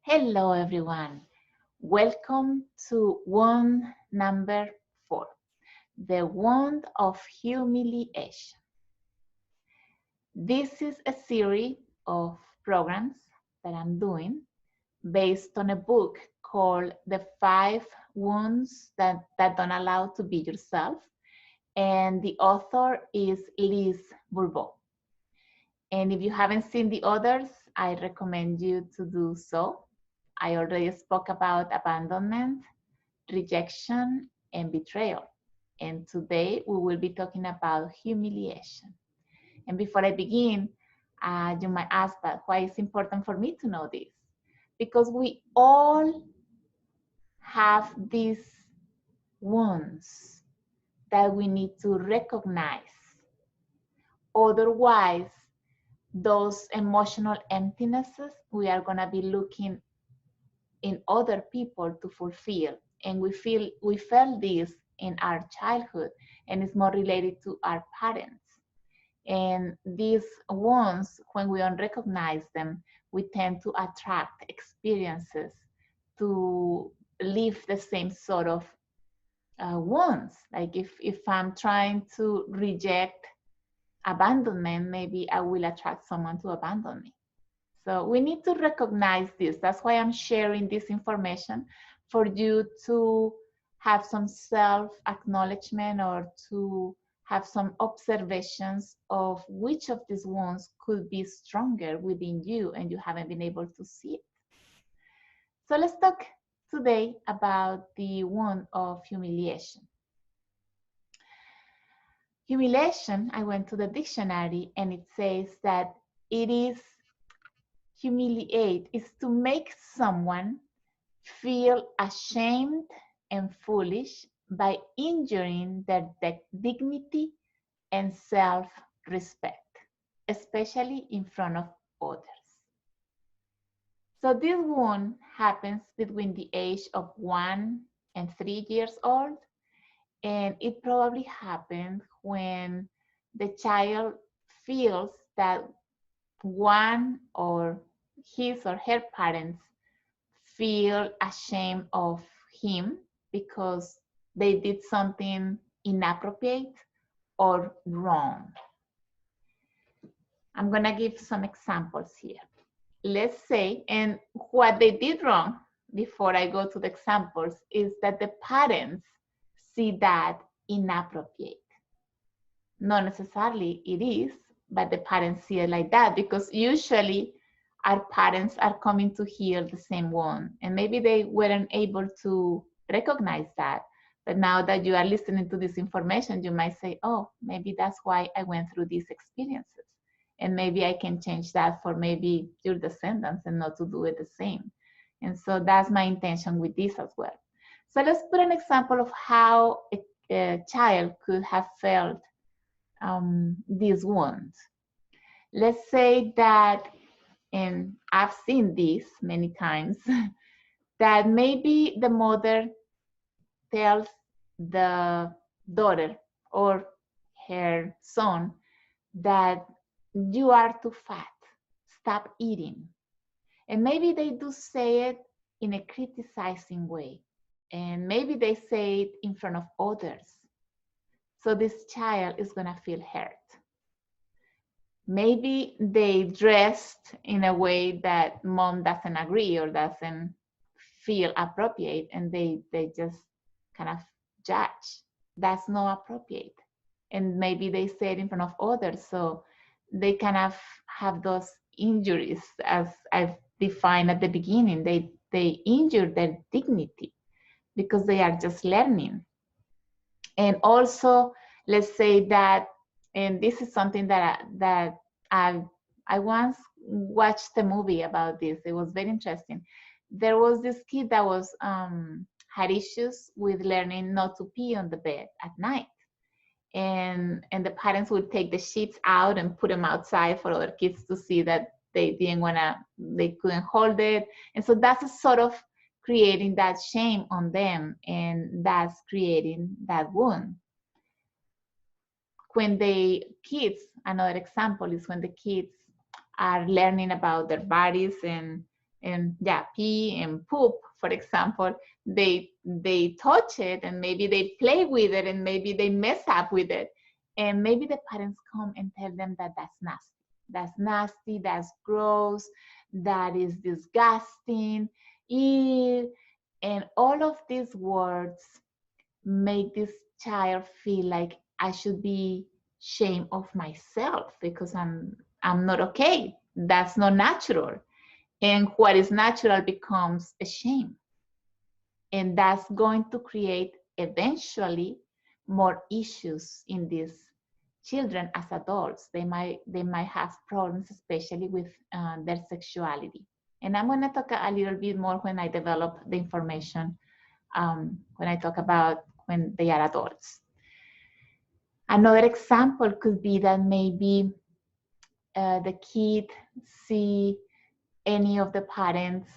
Hello, everyone. Welcome to wound number 4, the wound of humiliation. This is a series of programs that I'm doing based on a book called The 5 Wounds that Don't Allow to Be Yourself. And the author is Liz Bourbeau. And if you haven't seen the others, I recommend you to do so. I already spoke about abandonment, rejection, and betrayal. And today we will be talking about humiliation. And before I begin, you might ask, but why is it important for me to know this? Because we all have these wounds that we need to recognize. Otherwise, those emotional emptinesses, we are going to be looking in other people to fulfill. And we felt this in our childhood, and it's more related to our parents. And these wounds, when we don't recognize them, we tend to attract experiences to live the same sort of wounds. Like if I'm trying to reject abandonment, maybe I will attract someone to abandon me. So we need to recognize this. That's why I'm sharing this information for you to have some self-acknowledgement or to have some observations of which of these wounds could be stronger within you and you haven't been able to see it. So let's talk today about the wound of humiliation. Humiliation, I went to the dictionary and it says that it is humiliate is to make someone feel ashamed and foolish by injuring their dignity and self-respect, especially in front of others. So this wound happens between the age of 1 and 3 years old, and it probably happens when the child feels that one or his or her parents feel ashamed of him because they did something inappropriate or wrong. I'm going to give some examples here. Let's say, and what they did wrong, before I go to the examples, is that the parents see that inappropriate. Not necessarily it is, but the parents see it like that because usually our parents are coming to heal the same wound, and maybe they weren't able to recognize that. But now that you are listening to this information, you might say, oh, maybe that's why I went through these experiences. And maybe I can change that for maybe your descendants and not to do it the same. And so that's my intention with this as well. So let's put an example of how a child could have felt these wounds. Let's say that, and I've seen this many times, that maybe the mother tells the daughter or her son that you are too fat, stop eating. And maybe they do say it in a criticizing way. And maybe they say it in front of others. So this child is going to feel hurt. Maybe they dressed in a way that mom doesn't agree or doesn't feel appropriate, and they just kind of judge. That's not appropriate. And maybe they say it in front of others, so they kind of have those injuries, as I've defined at the beginning. They injure their dignity because they are just learning. And also, let's say that, and this is something that I once watched a movie about this. It was very interesting. There was this kid that was had issues with learning not to pee on the bed at night, and the parents would take the sheets out and put them outside for other kids to see that they couldn't hold it, and so that's a sort of creating that shame on them, and that's creating that wound. When the kids, another example is when the kids are learning about their bodies and and yeah, pee and poop, for example, they touch it and maybe they play with it and maybe they mess up with it. And maybe the parents come and tell them that that's nasty. That's nasty, that's gross, that is disgusting, ew. And all of these words make this child feel like I should be ashamed of myself because I'm not okay. That's not natural. And what is natural becomes a shame. And that's going to create eventually more issues in these children as adults. They might have problems, especially with their sexuality. And I'm going to talk a little bit more when I develop the information, when I talk about when they are adults. Another example could be that maybe the kid see any of the parents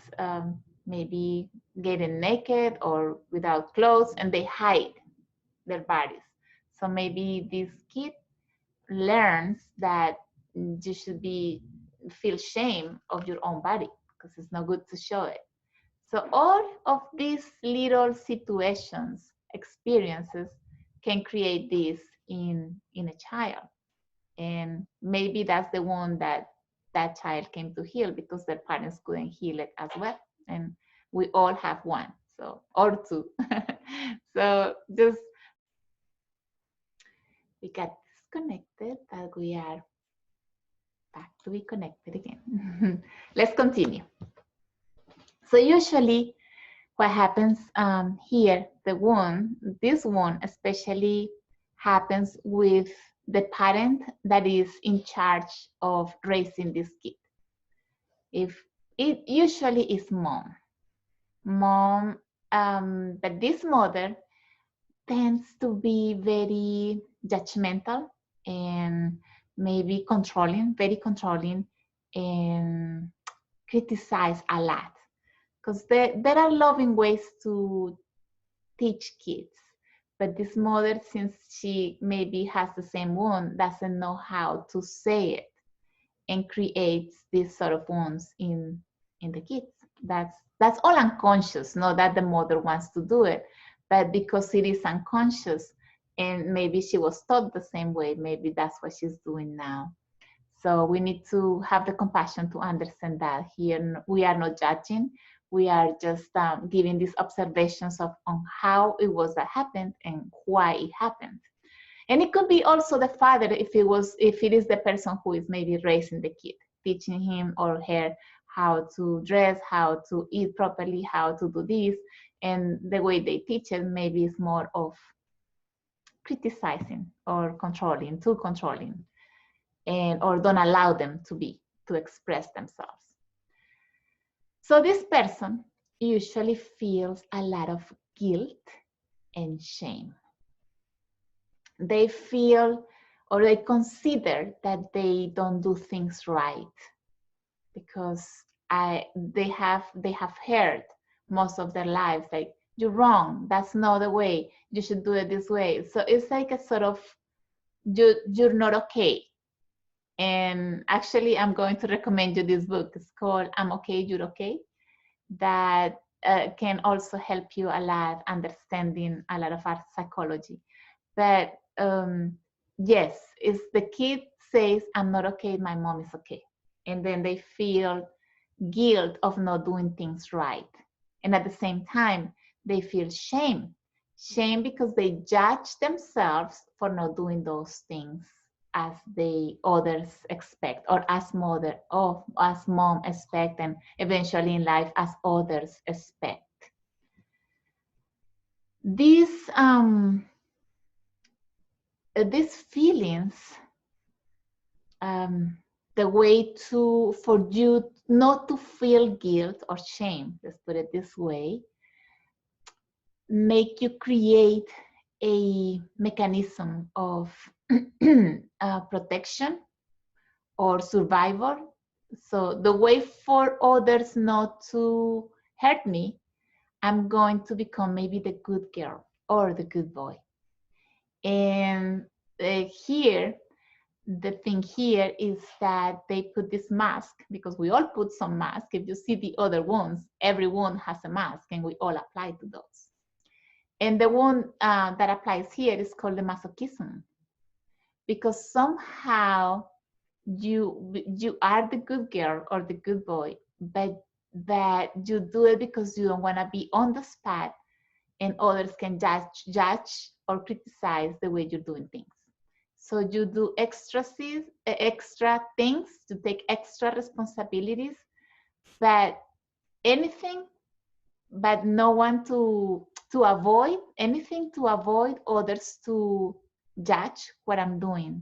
maybe getting naked or without clothes and they hide their bodies. So maybe this kid learns that you should feel shame of your own body because it's not good to show it. So all of these little situations, experiences can create this in a child. And maybe that's the one that that child came to heal because their parents couldn't heal it as well. And we all have one, so, or two. So just, we got disconnected, but we are back to be connected again. Let's continue. So usually what happens here, this one especially happens with the parent that is in charge of raising this kid. If it usually is mom, but this mother tends to be very judgmental and maybe controlling, very controlling, and criticize a lot. Because there are loving ways to teach kids, but this mother, since she maybe has the same wound, doesn't know how to say it and creates these sort of wounds in the kids. That's all unconscious, not that the mother wants to do it, but because it is unconscious and maybe she was taught the same way, maybe that's what she's doing now. So we need to have the compassion to understand that here we are not judging. We are just giving these observations on how it was that happened and why it happened. And it could be also the father if it is the person who is maybe raising the kid, teaching him or her how to dress, how to eat properly, how to do this. And the way they teach it maybe is more of criticizing or controlling, too controlling, or don't allow them to express themselves. So this person usually feels a lot of guilt and shame. They feel or they consider that they don't do things right because they have heard most of their lives like, you're wrong, that's not the way, you should do it this way. So it's like a sort of, you're not okay. And actually, I'm going to recommend you this book. It's called I'm Okay, You're Okay. That can also help you a lot understanding a lot of our psychology. But yes, if the kid says, I'm not okay, my mom is okay. And then they feel guilt of not doing things right. And at the same time, they feel shame because they judge themselves for not doing those things as others expect, or as mom expect, and eventually in life as others expect. These feelings, the way for you not to feel guilt or shame, let's put it this way, make you create a mechanism of protection or survival. So the way for others not to hurt me, I'm going to become maybe the good girl or the good boy. And here, the thing here is that they put this mask, because we all put some mask. If you see the other ones, every one has a mask, and we all apply to those. And the one that applies here is called the masochism, because somehow you are the good girl or the good boy, but that you do it because you don't want to be on the spot and others can judge or criticize the way you're doing things. So you do extra things, to take extra responsibilities, but anything, but no one to avoid anything, to avoid others to judge what I'm doing.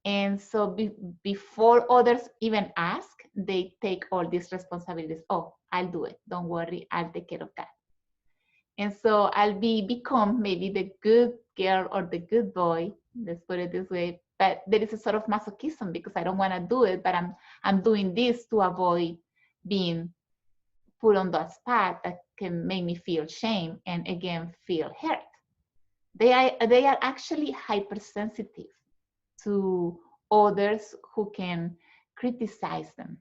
And so before others even ask, they take all these responsibilities. Oh, I'll do it. Don't worry, I'll take care of that. And so I'll become maybe the good girl or the good boy, let's put it this way. But there is a sort of masochism, because I don't want to do it, but I'm doing this to avoid being put on that spot that can make me feel shame and again feel hurt. They are actually hypersensitive to others who can criticize them.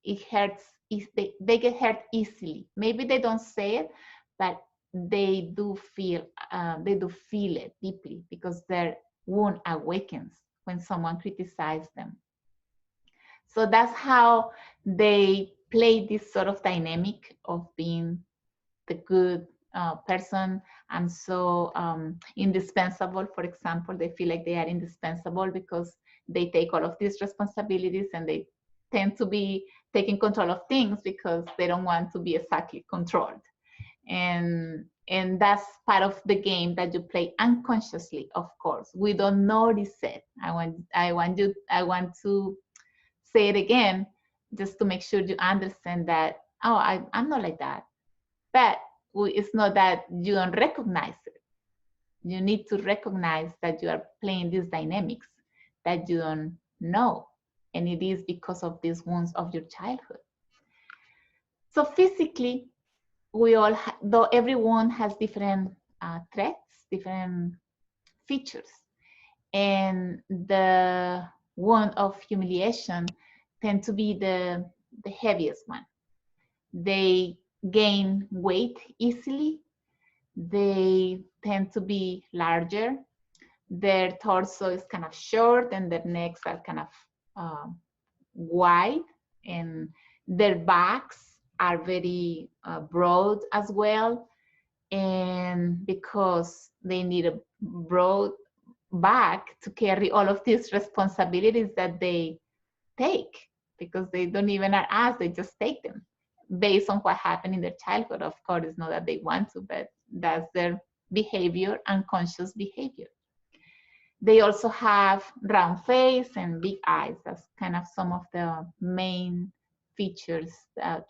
It hurts. They get hurt easily. Maybe they don't say it, but they do feel it deeply, because their wound awakens when someone criticizes them. So that's how they play this sort of dynamic of being the good person. And so indispensable, for example, they feel like they are indispensable because they take all of these responsibilities, and they tend to be taking control of things because they don't want to be exactly controlled. And that's part of the game that you play unconsciously. Of course, we don't notice it. I want to say it again, just to make sure you understand that, oh, I'm not like that. But it's not that you don't recognize it. You need to recognize that you are playing these dynamics that you don't know. And it is because of these wounds of your childhood. So physically, though everyone has different traits, different features. And the wound of humiliation tend to be the heaviest one. They gain weight easily. They tend to be larger. Their torso is kind of short, and their necks are kind of wide, and their backs are very broad as well. And because they need a broad back to carry all of these responsibilities that they take, because they don't even ask, they just take them based on what happened in their childhood. Of course, it's not that they want to, but that's their behavior, unconscious behavior. They also have round face and big eyes. That's kind of some of the main features,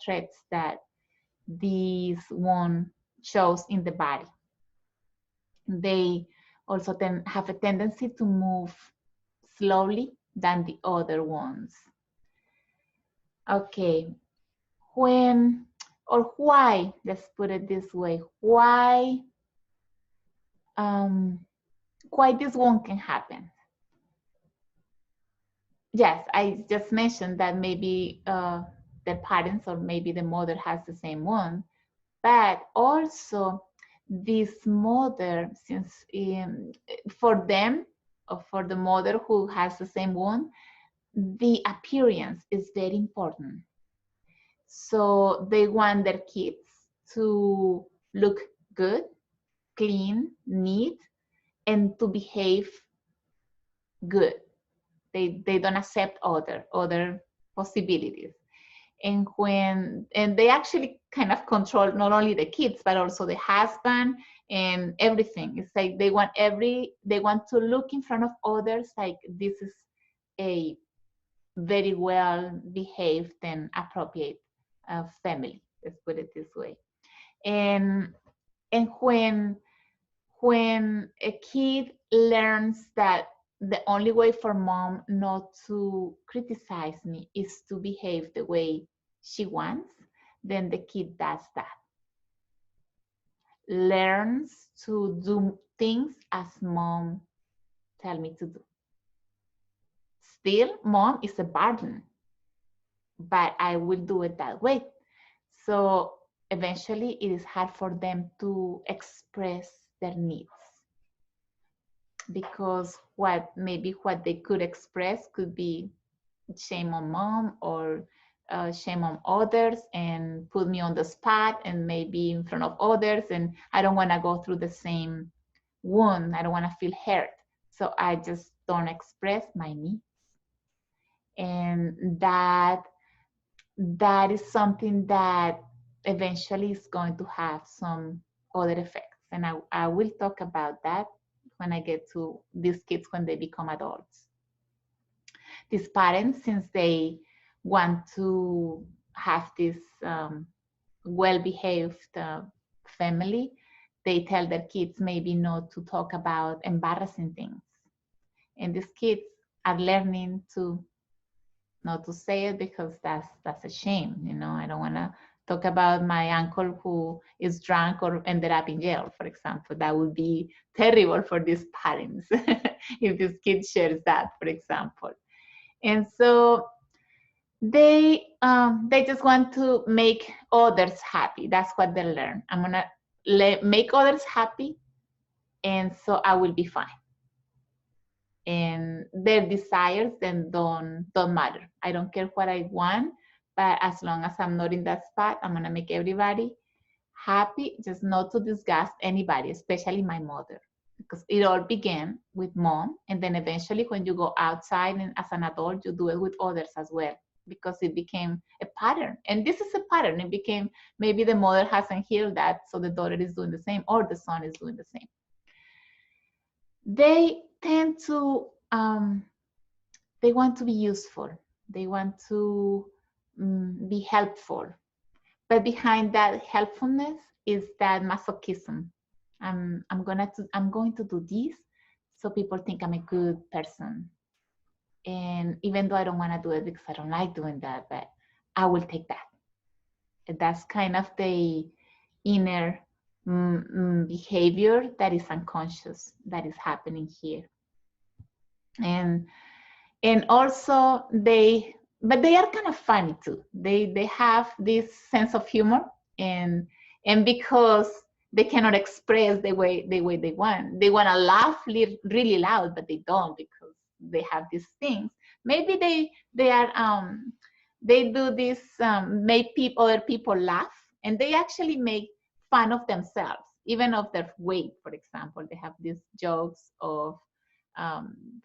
traits that this one shows in the body. They also have a tendency to move slowly than the other ones. Okay, when or why, let's put it this way, why this one can happen? Yes, I just mentioned that maybe the parents or maybe the mother has the same one, but also this mother, since for them, or for the mother who has the same one, the appearance is very important. So they want their kids to look good, clean, neat, and to behave good. They don't accept other possibilities. And they actually kind of control not only the kids, but also the husband and everything. It's like they want to look in front of others like this is a very well behaved and appropriate family. Let's put it this way. And when a kid learns that the only way for mom not to criticize me is to behave the way she wants, then the kid does that. Learns to do things as mom tell me to do. still mom is a burden, but I will do it that way. So eventually it is hard for them to express their needs, because what they could express could be shame on mom, or shame on others, and put me on the spot and maybe in front of others, and I don't want to go through the same wound. I don't want to feel hurt, so I just don't express my needs. And that is something that eventually is going to have some other effects, and I will talk about that when I get to these kids when they become adults. These parents, since they want to have this well-behaved family, they tell their kids maybe not to talk about embarrassing things. And these kids are learning to not to say it, because that's a shame. I don't want to talk about my uncle who is drunk or ended up in jail, for example. That would be terrible for these parents if this kid shares that, for example. And so they just want to make others happy. That's what they learn. I'm gonna make others happy, and so I will be fine. And their desires then don't matter. I don't care what I want, but as long as I'm not in that spot, I'm gonna make everybody happy, just not to disgust anybody, especially my mother, because it all began with mom, and then eventually when you go outside and as an adult, you do it with others as well, because it became a pattern. And this is a pattern. It became, maybe the mother hasn't healed that, so the daughter is doing the same, or the son is doing the same. They tend to they want to be useful, they want to be helpful, but behind that helpfulness is that masochism. I'm going to do this so people think I'm a good person, and even though I don't want to do it because I don't like doing that, but I will take that. That's kind of the inner behavior that is unconscious, that is happening here. And also but they are kind of funny too. They have this sense of humor, and because they cannot express the way they want. They want to laugh really loud, but they don't, because they have these things. Maybe they do this, make other people laugh, and they actually make fun of themselves, even of their weight. For example, they have these jokes of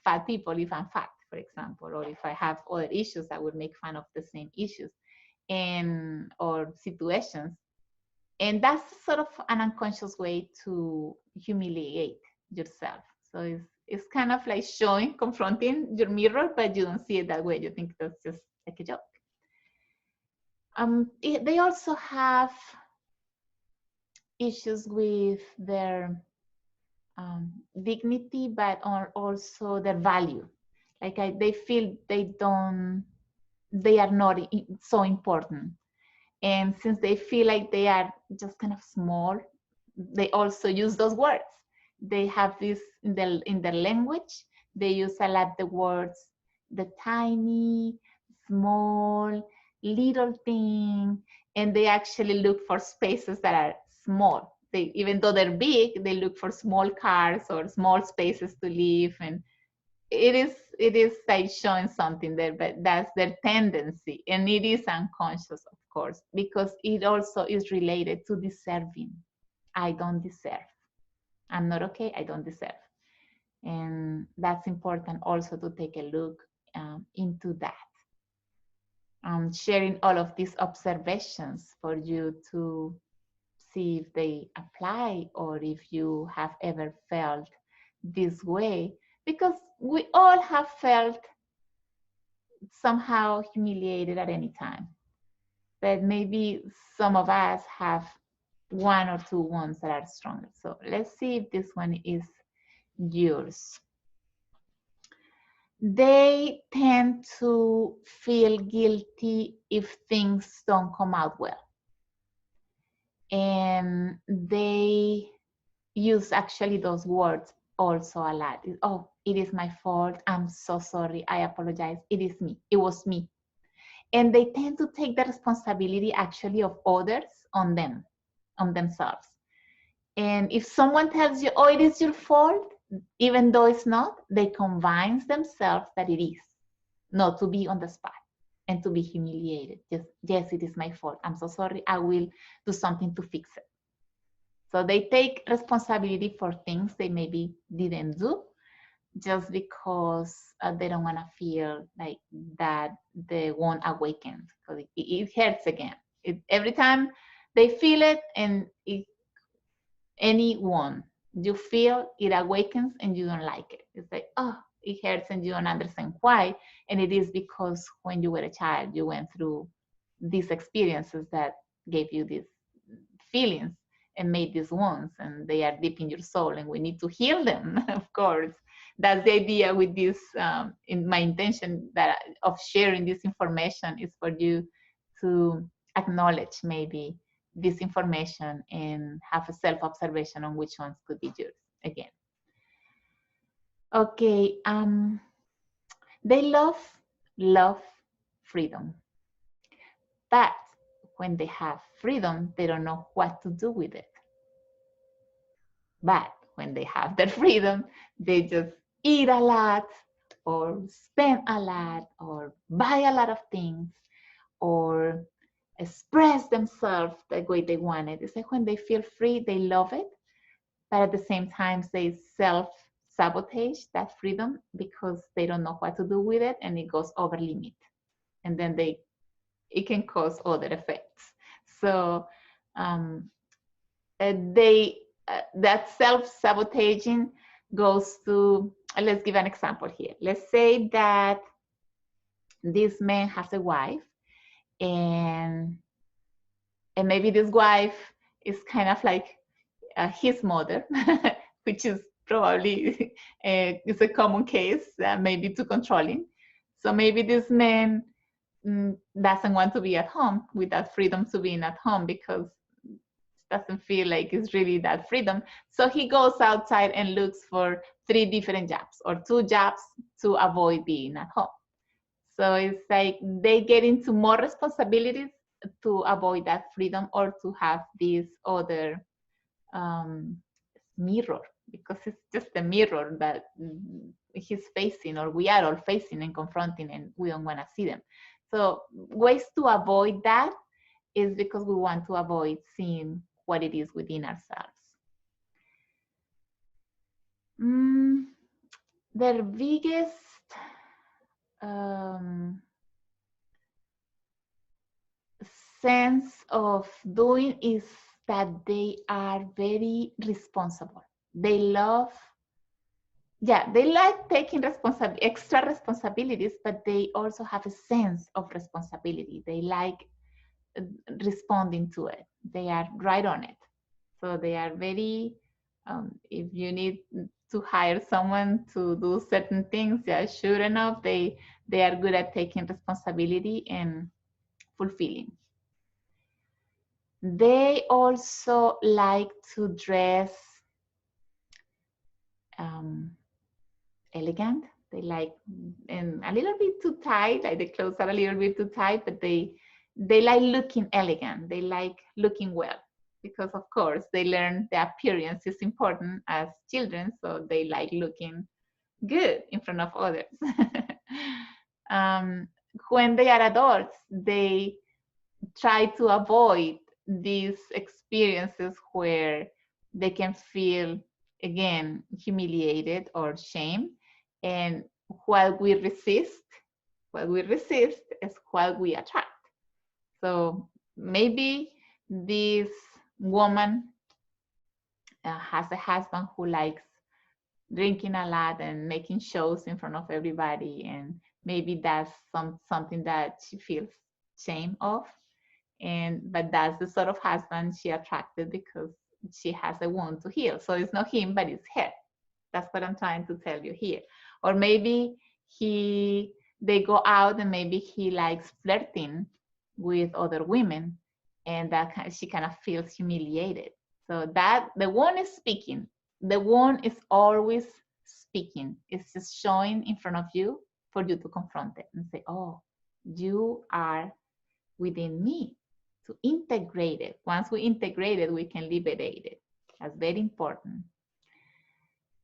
fat people if I'm fat, for example, or if I have other issues, I would make fun of the same issues or situations. And that's sort of an unconscious way to humiliate yourself. So it's kind of like confronting your mirror, but you don't see it that way. You think that's just like a joke. They also have issues with their dignity, but also their value. Like they feel they are not so important. And since they feel like they are just kind of small, they also use those words. They have this in their language. They use a lot the words, the tiny, small, little thing, and they actually look for spaces that are small. Even though they're big, they look for small cars or small spaces to live. And it is like showing something there, but that's their tendency, and it is unconscious, of course, because it also is related to deserving. I don't deserve. I'm not okay. I don't deserve. And that's important also to take a look into that. Sharing all of these observations for you to see if they apply, or if you have ever felt this way, because we all have felt somehow humiliated at any time, but maybe some of us have one or two ones that are stronger. So let's see if this one is yours. They tend to feel guilty if things don't come out well, and they use actually those words, also a lot. Oh, it is my fault. I'm so sorry. I apologize. It is me. It was me. And they tend to take the responsibility actually of others on them, on themselves. And if someone tells you, oh, it is your fault, even though it's not, they convince themselves that it is, not to be on the spot and to be humiliated. Just, yes, it is my fault. I'm so sorry. I will do something to fix it. So they take responsibility for things they maybe didn't do just because they don't want to feel like that they won't awaken, because it hurts again. Every time they feel it, and anyone you feel, it awakens and you don't like it. It's like, oh, it hurts and you don't understand why. And it is because when you were a child, you went through these experiences that gave you these feelings and made these wounds, and they are deep in your soul, and we need to heal them. Of course, that's the idea with this. In my intention that of sharing this information is for you to acknowledge maybe this information and have a self-observation on which ones could be yours again. Okay, they love freedom, but when they have freedom, they don't know what to do with it. But when they have their freedom, they just eat a lot or spend a lot or buy a lot of things or express themselves the way they want it. It's like when they feel free, they love it, but at the same time, they self-sabotage that freedom because they don't know what to do with it, and it goes over limit. And then it can cause other effects. So that self-sabotaging goes to, let's give an example here. Let's say that this man has a wife, and maybe this wife is kind of like his mother, which is probably is a common case, maybe too controlling. So maybe this man doesn't want to be at home with that freedom to being at home because doesn't feel like it's really that freedom. So he goes outside and looks for 3 different jobs or 2 jobs to avoid being at home. So it's like they get into more responsibilities to avoid that freedom or to have this other mirror, because it's just a mirror that he's facing, or we are all facing and confronting, and we don't want to see them. So ways to avoid that is because we want to avoid seeing what it is within ourselves. Their biggest sense of doing is that they are very responsible. They love, they like taking extra responsibilities, but they also have a sense of responsibility. They like responding to it. They are right on it. So they are very, if you need to hire someone to do certain things, sure enough, they are good at taking responsibility and fulfilling. They also like to dress elegant. They like, and a little bit too tight, like the clothes are a little bit too tight, but they like looking elegant. They like looking well, because of course they learn the appearance is important as children, so they like looking good in front of others. When they are adults, they try to avoid these experiences where they can feel, again, humiliated or shame. And what we resist is what we attract. So maybe this woman has a husband who likes drinking a lot and making shows in front of everybody, and maybe that's something that she feels shame of. But that's the sort of husband she attracted because she has a wound to heal. So it's not him, but it's her. That's what I'm trying to tell you here. Or maybe they go out and maybe he likes flirting with other women, and that she kind of feels humiliated. So that the one is speaking, The wound is always speaking. It's just showing in front of you for you to confront it and say, oh, you are within me, to integrate it. Once we integrate it, we can liberate it. That's very important.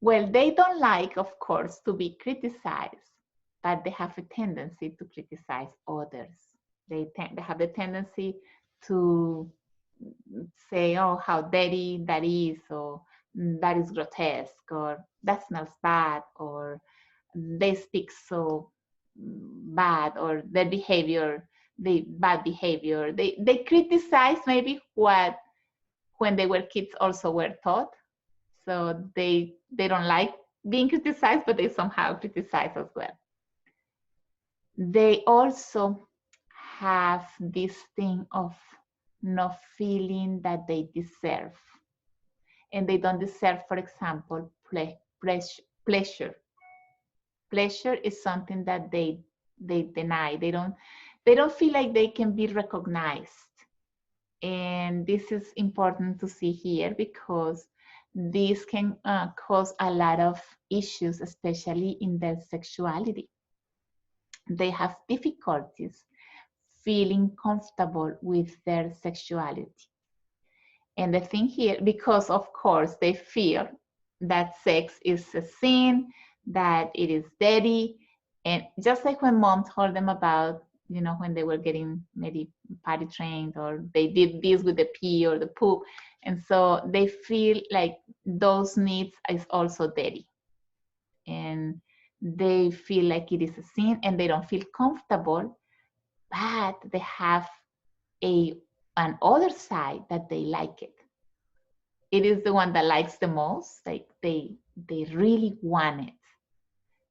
Well, they don't like, of course, to be criticized, but they have a tendency to criticize others. They have the tendency to say, oh, how dirty that is, or that is grotesque, or that smells bad, or they speak so bad, or their behavior, the bad behavior. They criticize maybe what when they were kids also were taught. So they don't like being criticized, but they somehow criticize as well. They also have this thing of not feeling that they deserve. And they don't deserve, for example, pleasure. Pleasure is something that they deny. They don't feel like they can be recognized. And this is important to see here because this can cause a lot of issues, especially in their sexuality. They have difficulties feeling comfortable with their sexuality. And the thing here, because of course they feel that sex is a sin, that it is dirty, and just like when mom told them about, you know, when they were getting maybe potty trained, or they did this with the pee or the poop, and so they feel like those needs is also dirty, and they feel like it is a sin, and they don't feel comfortable, but they have an other side that they like it. It is the one that likes the most. Like they really want it.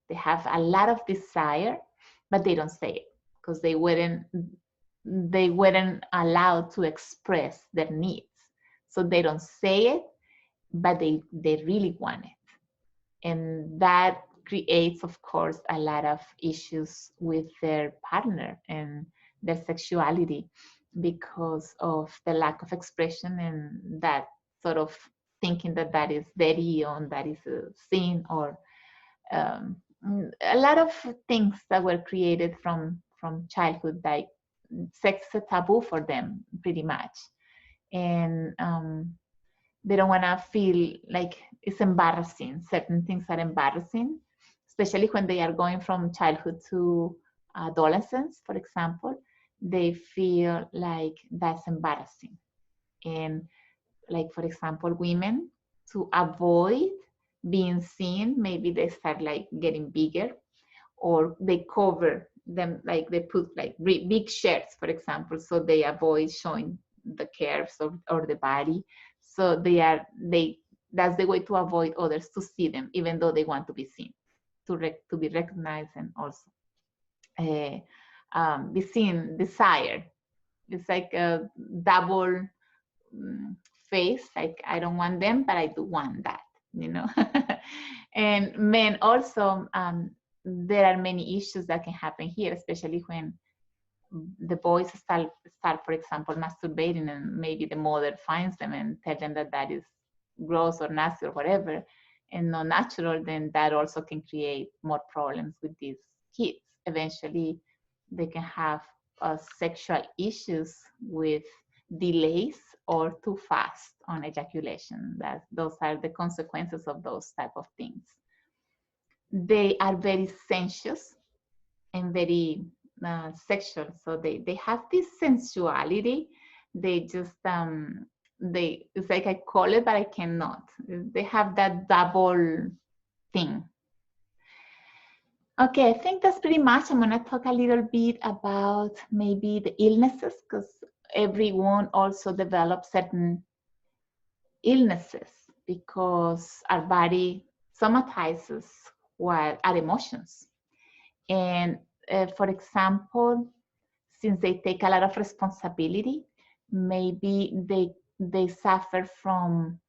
They have a lot of desire, but they don't say it because they weren't allowed to express their needs. So they don't say it, but they really want it. And that creates, of course, a lot of issues with their partner and their sexuality because of the lack of expression and that sort of thinking that that is dirty or that is a sin, or a lot of things that were created from childhood, like sex is a taboo for them pretty much. And they don't want to feel like it's embarrassing. Certain things are embarrassing, especially when they are going from childhood to adolescence, for example. They feel like that's embarrassing. And like, for example, women, to avoid being seen, maybe they start like getting bigger, or they cover them, like they put like big shirts, for example, so they avoid showing the curves or the body. So that's the way to avoid others to see them, even though they want to be seen, to be recognized, and also be seen, desired. It's like a double face, like I don't want them, but I do want that, you know. And men also, there are many issues that can happen here, especially when the boys start, for example, masturbating, and maybe the mother finds them and tell them that that is gross or nasty or whatever, and not natural. Then that also can create more problems with these kids. Eventually, they can have sexual issues with delays or too fast on ejaculation. Those are the consequences of those type of things. They are very sensuous and very sexual. So they have this sensuality. They just, it's like I call it, but I cannot. They have that double thing. Okay, I think that's pretty much. I'm gonna talk a little bit about maybe the illnesses, because everyone also develops certain illnesses because our body somatizes what our emotions. And for example, since they take a lot of responsibility, maybe they suffer from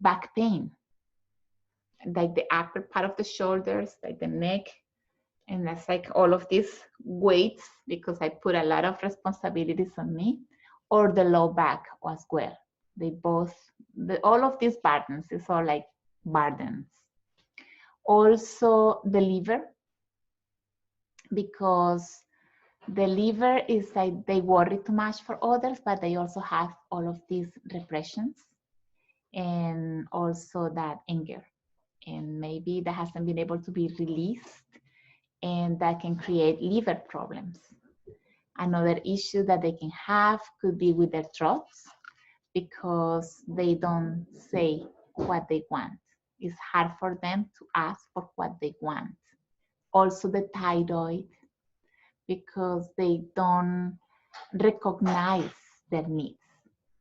back pain, like the upper part of the shoulders, like the neck, and that's like all of these weights because I put a lot of responsibilities on me, or the low back as well. They both, all of these burdens is all like burdens. Also the liver, because the liver is like they worry too much for others, but they also have all of these repressions and also that anger. And maybe that hasn't been able to be released, and that can create liver problems. Another issue that they can have could be with their throats, because they don't say what they want. It's hard for them to ask for what they want. Also the thyroid, because they don't recognize their needs.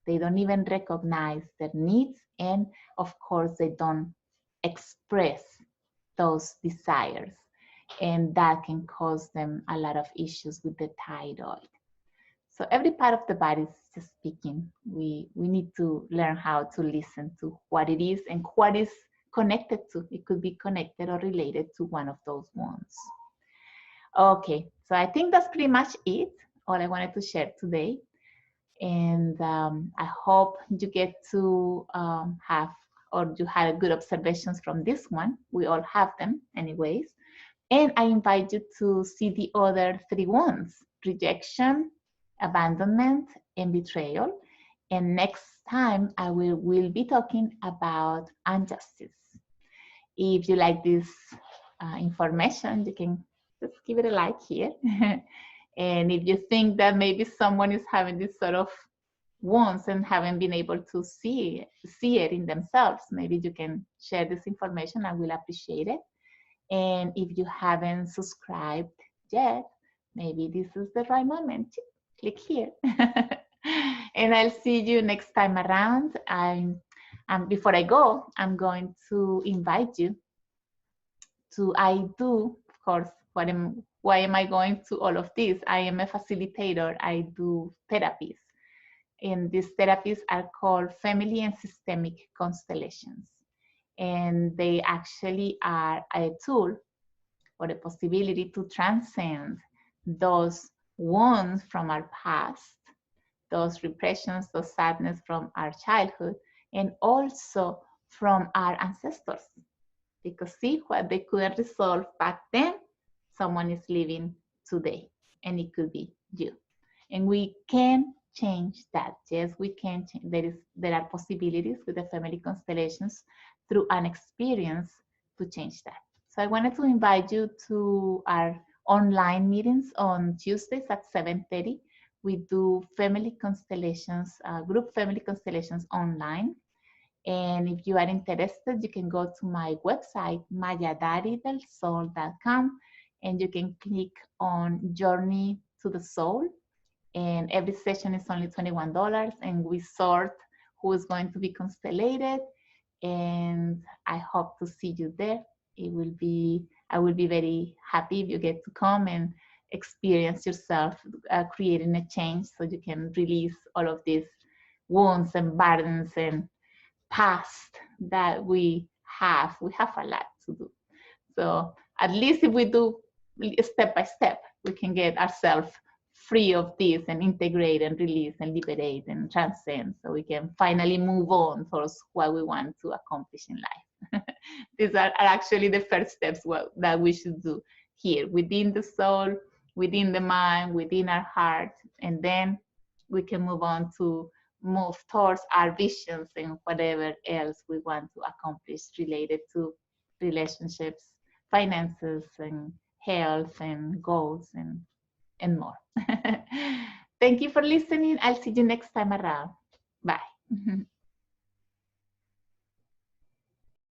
They don't even recognize their needs, and of course they don't express those desires, and that can cause them a lot of issues with the thyroid. So every part of the body is just speaking. We need to learn how to listen to what it is and what is connected to. It could be connected or related to one of those wounds. Okay, so I think that's pretty much it, all I wanted to share today. And I hope you get to have, or you had good observations from this one. We all have them anyways. And I invite you to see the other 3 wounds: rejection, abandonment, and betrayal. And next time I will be talking about injustice. If you like this information, you can just give it a like here. And if you think that maybe someone is having this sort of wounds and haven't been able to see it in themselves, maybe you can share this information. I will appreciate it. And if you haven't subscribed yet, maybe this is the right moment. Click here. And I'll see you next time around. Before I go, I'm going to invite you to, of course, why am I going to all of this? I am a facilitator. I do therapies. And these therapies are called family and systemic constellations. And they actually are a tool or a possibility to transcend those wounds from our past, those repressions, those sadness from our childhood, and also from our ancestors. Because see, what they couldn't resolve back then, someone is living today, and it could be you. And we can change that. Yes, we can change. There are possibilities with the family constellations through an experience to change that. So I wanted to invite you to our online meetings on Tuesdays at 7:30. We do family constellations, group family constellations online. And if you are interested, you can go to my website, mayadaridelsol.com, and you can click on Journey to the Soul. And every session is only $21, and we sort who is going to be constellated. And I hope to see you there. I will be very happy if you get to come and experience yourself creating a change, so you can release all of these wounds and burdens and past that we have. We have a lot to do. So at least if we do step by step, we can get ourselves free of this and integrate and release and liberate and transcend, so we can finally move on towards what we want to accomplish in life. These are actually the first steps that we should do here, within the soul, within the mind, within our heart, and then we can move on to move towards our visions and whatever else we want to accomplish related to relationships, finances, and health, and goals, and more. Thank you for listening. I'll see you next time around. Bye.